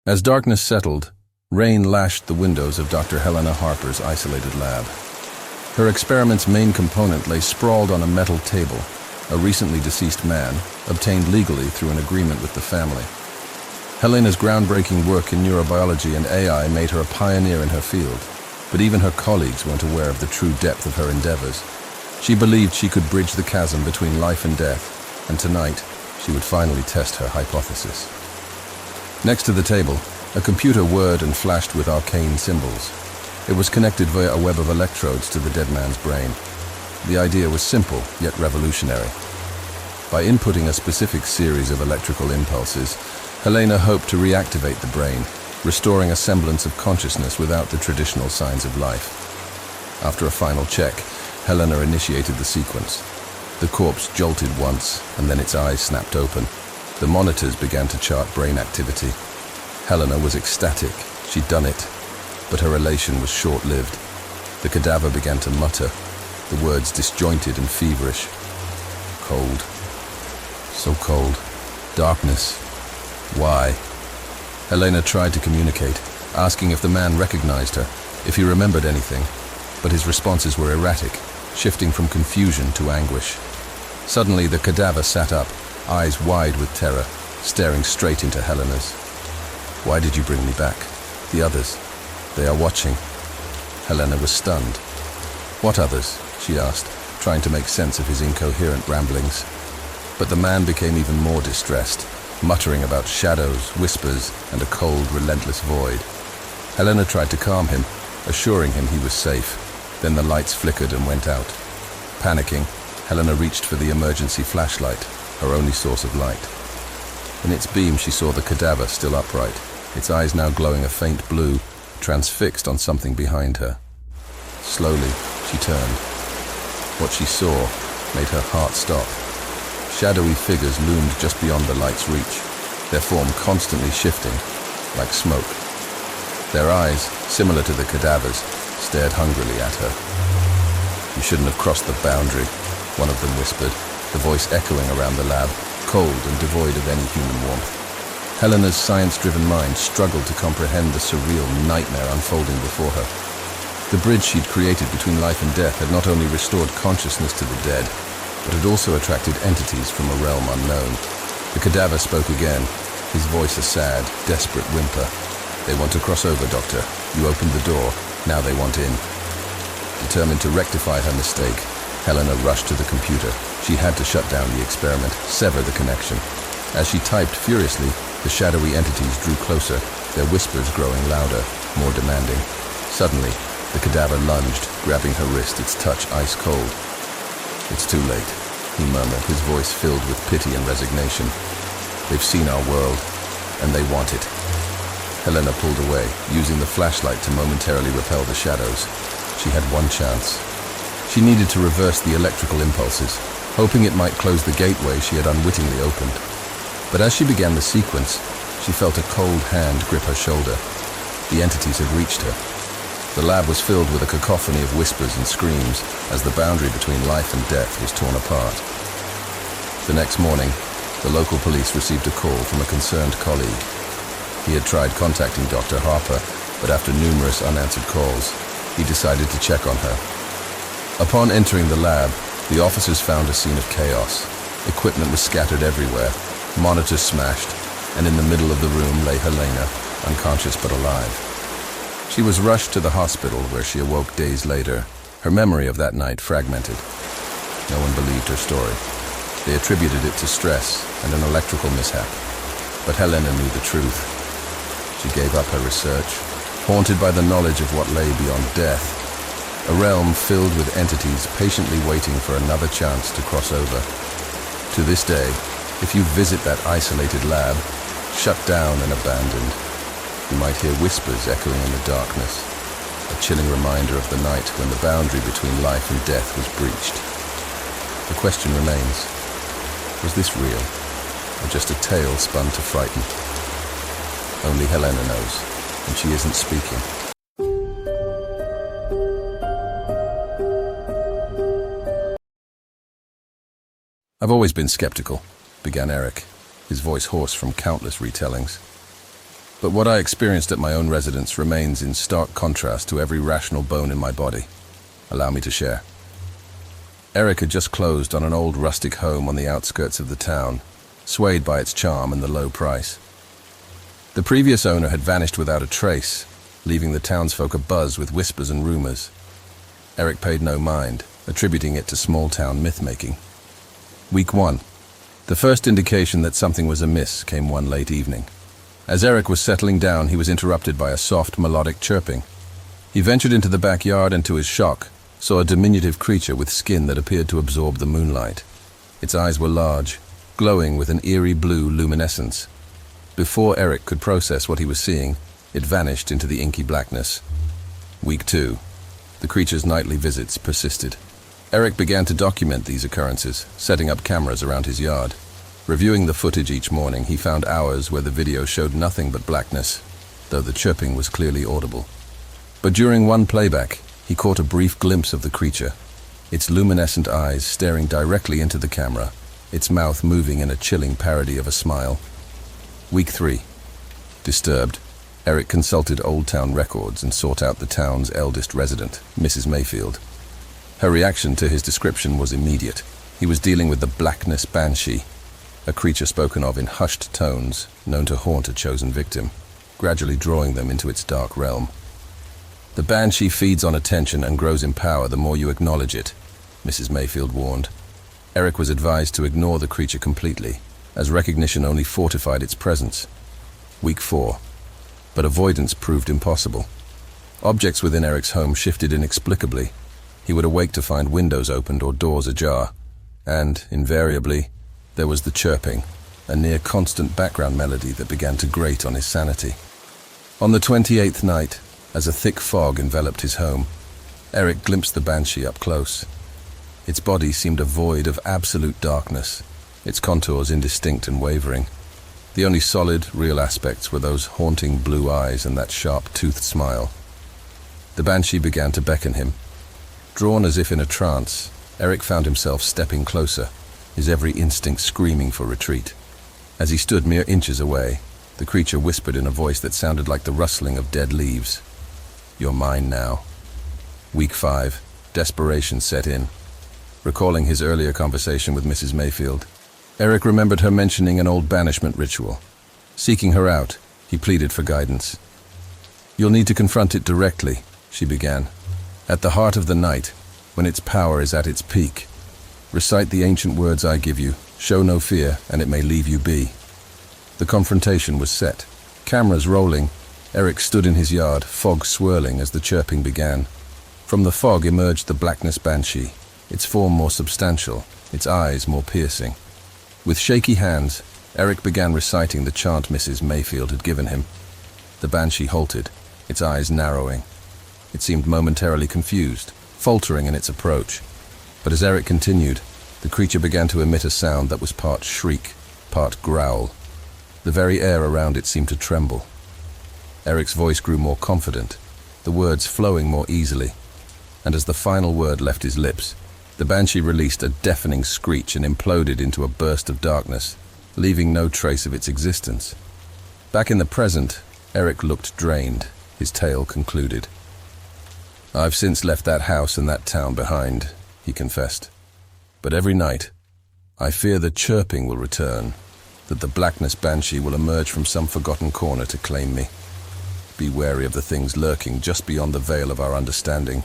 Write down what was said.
As darkness settled, rain lashed the windows of Dr. Helena Harper's isolated lab. Her experiment's main component lay sprawled on a metal table, a recently deceased man, obtained legally through an agreement with the family. Helena's groundbreaking work in neurobiology and AI made her a pioneer in her field, but even her colleagues weren't aware of the true depth of her endeavors. She believed she could bridge the chasm between life and death, and tonight, she would finally test her hypothesis. Next to the table, a computer whirred and flashed with arcane symbols. It was connected via a web of electrodes to the dead man's brain. The idea was simple, yet revolutionary. By inputting a specific series of electrical impulses, Helena hoped to reactivate the brain, restoring a semblance of consciousness without the traditional signs of life. After a final check, Helena initiated the sequence. The corpse jolted once, and then its eyes snapped open. The monitors began to chart brain activity. Helena was ecstatic. She'd done it. But her elation was short-lived. The cadaver began to mutter, the words disjointed and feverish. Cold. So cold. Darkness. Why? Helena tried to communicate, asking if the man recognized her, if he remembered anything, but his responses were erratic, shifting from confusion to anguish. Suddenly, the cadaver sat up, eyes wide with terror, staring straight into Helena's. Why did you bring me back? The others. They are watching. Helena was stunned. What others? She asked, trying to make sense of his incoherent ramblings. But the man became even more distressed, muttering about shadows, whispers, and a cold, relentless void. Helena tried to calm him, assuring him he was safe. Then the lights flickered and went out. Panicking, Helena reached for the emergency flashlight, her only source of light. In its beam, she saw the cadaver still upright, its eyes now glowing a faint blue, transfixed on something behind her. Slowly, she turned. What she saw made her heart stop. Shadowy figures loomed just beyond the light's reach, their form constantly shifting, like smoke. Their eyes, similar to the cadaver's, stared hungrily at her. You shouldn't have crossed the boundary, one of them whispered, the voice echoing around the lab, cold and devoid of any human warmth. Helena's science-driven mind struggled to comprehend the surreal nightmare unfolding before her. The bridge she'd created between life and death had not only restored consciousness to the dead, but had also attracted entities from a realm unknown. The cadaver spoke again, his voice a sad, desperate whimper. They want to cross over, Doctor. You opened the door. Now they want in. Determined to rectify her mistake, Helena rushed to the computer. She had to shut down the experiment, sever the connection. As she typed furiously, the shadowy entities drew closer, their whispers growing louder, more demanding. Suddenly, the cadaver lunged, grabbing her wrist, its touch ice cold. It's too late, he murmured, his voice filled with pity and resignation. They've seen our world, and they want it. Helena pulled away, using the flashlight to momentarily repel the shadows. She had one chance. She needed to reverse the electrical impulses, hoping it might close the gateway she had unwittingly opened. But as she began the sequence, she felt a cold hand grip her shoulder. The entities had reached her. The lab was filled with a cacophony of whispers and screams as the boundary between life and death was torn apart. The next morning, the local police received a call from a concerned colleague. He had tried contacting Dr. Harper, but after numerous unanswered calls, he decided to check on her. Upon entering the lab, the officers found a scene of chaos. Equipment was scattered everywhere, monitors smashed, and in the middle of the room lay Helena, unconscious but alive. She was rushed to the hospital where she awoke days later, her memory of that night fragmented. No one believed her story. They attributed it to stress and an electrical mishap. But Helena knew the truth. She gave up her research, haunted by the knowledge of what lay beyond death, a realm filled with entities patiently waiting for another chance to cross over. To this day, if you visit that isolated lab, shut down and abandoned, you might hear whispers echoing in the darkness, a chilling reminder of the night when the boundary between life and death was breached. The question remains, was this real, or just a tale spun to frighten? Only Helena knows, and she isn't speaking. I've always been skeptical, began Eric, his voice hoarse from countless retellings. But what I experienced at my own residence remains in stark contrast to every rational bone in my body. Allow me to share. Eric had just closed on an old rustic home on the outskirts of the town, swayed by its charm and the low price. The previous owner had vanished without a trace, leaving the townsfolk abuzz with whispers and rumors. Eric paid no mind, attributing it to small-town myth-making. Week 1. The first indication that something was amiss came one late evening. As Eric was settling down, he was interrupted by a soft, melodic chirping. He ventured into the backyard and, to his shock, saw a diminutive creature with skin that appeared to absorb the moonlight. Its eyes were large, glowing with an eerie blue luminescence. Before Eric could process what he was seeing, it vanished into the inky blackness. Week 2. The creature's nightly visits persisted. Eric began to document these occurrences, setting up cameras around his yard. Reviewing the footage each morning, he found hours where the video showed nothing but blackness, though the chirping was clearly audible. But during one playback, he caught a brief glimpse of the creature, its luminescent eyes staring directly into the camera, its mouth moving in a chilling parody of a smile. Week 3. Disturbed, Eric consulted Old Town records and sought out the town's eldest resident, Mrs. Mayfield. Her reaction to his description was immediate. He was dealing with the Blackness Banshee, a creature spoken of in hushed tones, known to haunt a chosen victim, gradually drawing them into its dark realm. The Banshee feeds on attention and grows in power the more you acknowledge it, Mrs. Mayfield warned. Eric was advised to ignore the creature completely, as recognition only fortified its presence. Week 4. But avoidance proved impossible. Objects within Eric's home shifted inexplicably. He would awake to find windows opened or doors ajar, and, invariably, there was the chirping, a near-constant background melody that began to grate on his sanity. On the 28th night, as a thick fog enveloped his home, Eric glimpsed the Banshee up close. Its body seemed a void of absolute darkness, its contours indistinct and wavering. The only solid, real aspects were those haunting blue eyes and that sharp-toothed smile. The Banshee began to beckon him. Drawn as if in a trance, Eric found himself stepping closer, his every instinct screaming for retreat. As he stood mere inches away, the creature whispered in a voice that sounded like the rustling of dead leaves. "You're mine now." Week 5. Desperation set in. Recalling his earlier conversation with Mrs. Mayfield, Eric remembered her mentioning an old banishment ritual. Seeking her out, he pleaded for guidance. "You'll need to confront it directly," she began. "At the heart of the night, when its power is at its peak. Recite the ancient words I give you, show no fear, and it may leave you be." The confrontation was set. Cameras rolling, Eric stood in his yard, fog swirling as the chirping began. From the fog emerged the Blackness Banshee, its form more substantial, its eyes more piercing. With shaky hands, Eric began reciting the chant Mrs. Mayfield had given him. The Banshee halted, its eyes narrowing. It seemed momentarily confused, faltering in its approach. But as Eric continued, the creature began to emit a sound that was part shriek, part growl. The very air around it seemed to tremble. Eric's voice grew more confident, the words flowing more easily. And as the final word left his lips, the Banshee released a deafening screech and imploded into a burst of darkness, leaving no trace of its existence. Back in the present, Eric looked drained, his tale concluded. "I've since left that house and that town behind," he confessed. "But every night, I fear the chirping will return, that the Blackness Banshee will emerge from some forgotten corner to claim me. Be wary of the things lurking just beyond the veil of our understanding.